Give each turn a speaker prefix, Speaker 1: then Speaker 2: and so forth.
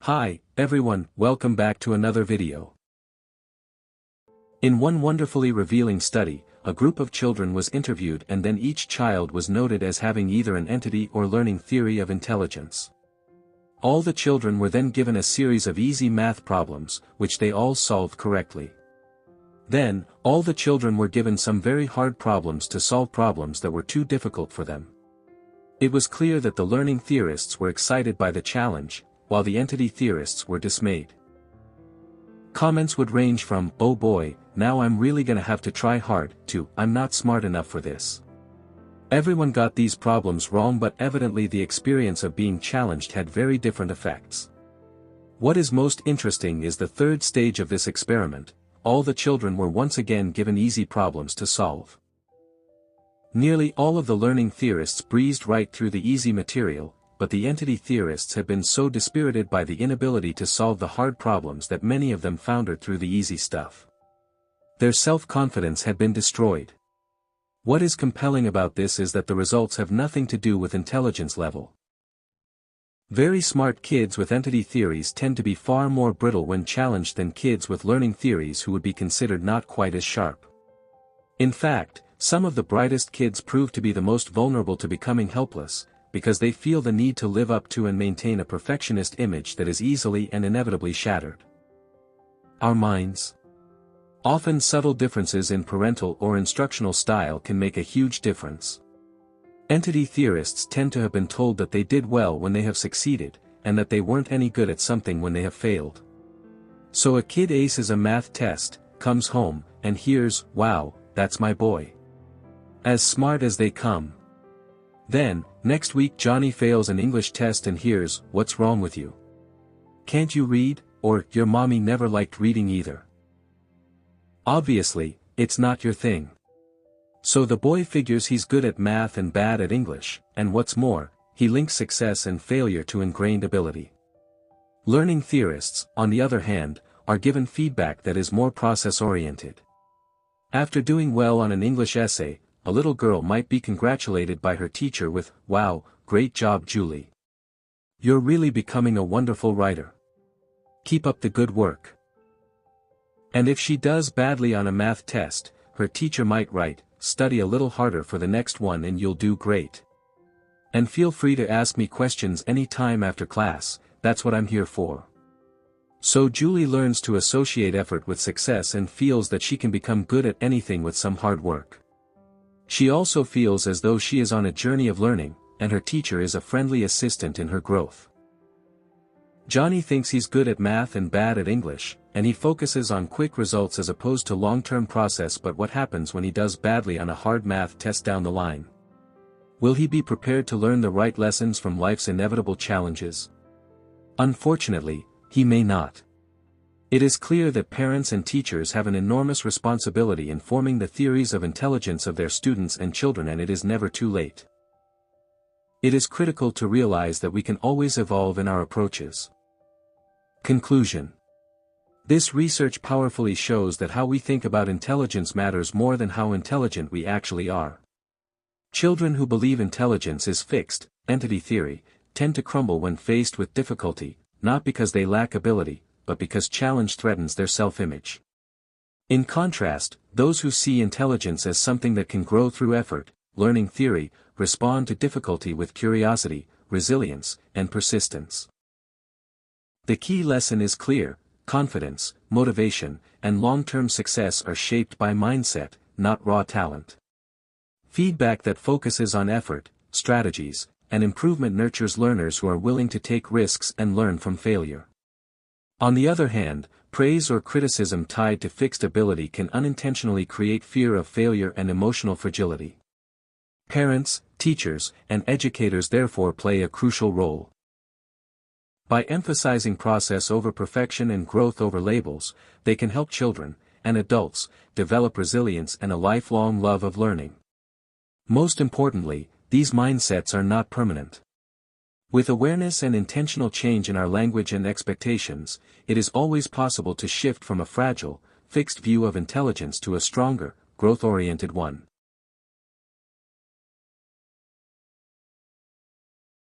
Speaker 1: Hi, everyone, welcome back to another video. In one wonderfully revealing study, a group of children was interviewed and then each child was noted as having either an entity or learning theory of intelligence. All the children were then given a series of easy math problems, which they all solved correctly. Then, all the children were given some very hard problems to solve, problems that were too difficult for them. It was clear that the learning theorists were excited by the challenge, while the entity theorists were dismayed. Comments would range from, "Oh boy, now I'm really gonna have to try hard," to, "I'm not smart enough for this." Everyone got these problems wrong, but evidently the experience of being challenged had very different effects. What is most interesting is the third stage of this experiment. All the children were once again given easy problems to solve. Nearly all of the learning theorists breezed right through the easy material, but the entity theorists had been so dispirited by the inability to solve the hard problems that many of them floundered through the easy stuff. Their self-confidence had been destroyed. What is compelling about this is that the results have nothing to do with intelligence level. Very smart kids with entity theories tend to be far more brittle when challenged than kids with learning theories who would be considered not quite as sharp. In fact, some of the brightest kids prove to be the most vulnerable to becoming helpless, because they feel the need to live up to and maintain a perfectionist image that is easily and inevitably shattered. Our minds. Often subtle differences in parental or instructional style can make a huge difference. Entity theorists tend to have been told that they did well when they have succeeded, and that they weren't any good at something when they have failed. So a kid aces a math test, comes home, and hears, "Wow, that's my boy. As smart as they come." Then, next week Johnny fails an English test and hears, "What's wrong with you? Can't you read?" Or, "Your mommy never liked reading either." Obviously, it's not your thing. So the boy figures he's good at math and bad at English, and what's more, he links success and failure to ingrained ability. Learning theorists, on the other hand, are given feedback that is more process-oriented. After doing well on an English essay, a little girl might be congratulated by her teacher with, "Wow, great job Julie. You're really becoming a wonderful writer. Keep up the good work." And if she does badly on a math test, her teacher might write, "Study a little harder for the next one and you'll do great. And feel free to ask me questions any time after class, that's what I'm here for." So Julie learns to associate effort with success and feels that she can become good at anything with some hard work. She also feels as though she is on a journey of learning, and her teacher is a friendly assistant in her growth. Johnny thinks he's good at math and bad at English, and he focuses on quick results as opposed to long-term process. But what happens when he does badly on a hard math test down the line? Will he be prepared to learn the right lessons from life's inevitable challenges? Unfortunately, he may not. It is clear that parents and teachers have an enormous responsibility in forming the theories of intelligence of their students and children, and it is never too late. It is critical to realize that we can always evolve in our approaches. Conclusion. This research powerfully shows that how we think about intelligence matters more than how intelligent we actually are. Children who believe intelligence is fixed, entity theory, tend to crumble when faced with difficulty, not because they lack ability, but because challenge threatens their self-image. In contrast, those who see intelligence as something that can grow through effort, learning theory, respond to difficulty with curiosity, resilience, and persistence. The key lesson is clear: confidence, motivation, and long-term success are shaped by mindset, not raw talent. Feedback that focuses on effort, strategies, and improvement nurtures learners who are willing to take risks and learn from failure. On the other hand, praise or criticism tied to fixed ability can unintentionally create fear of failure and emotional fragility. Parents, teachers, and educators therefore play a crucial role. By emphasizing process over perfection and growth over labels, they can help children, and adults, develop resilience and a lifelong love of learning. Most importantly, these mindsets are not permanent. With awareness and intentional change in our language and expectations, it is always possible to shift from a fragile, fixed view of intelligence to a stronger, growth-oriented one.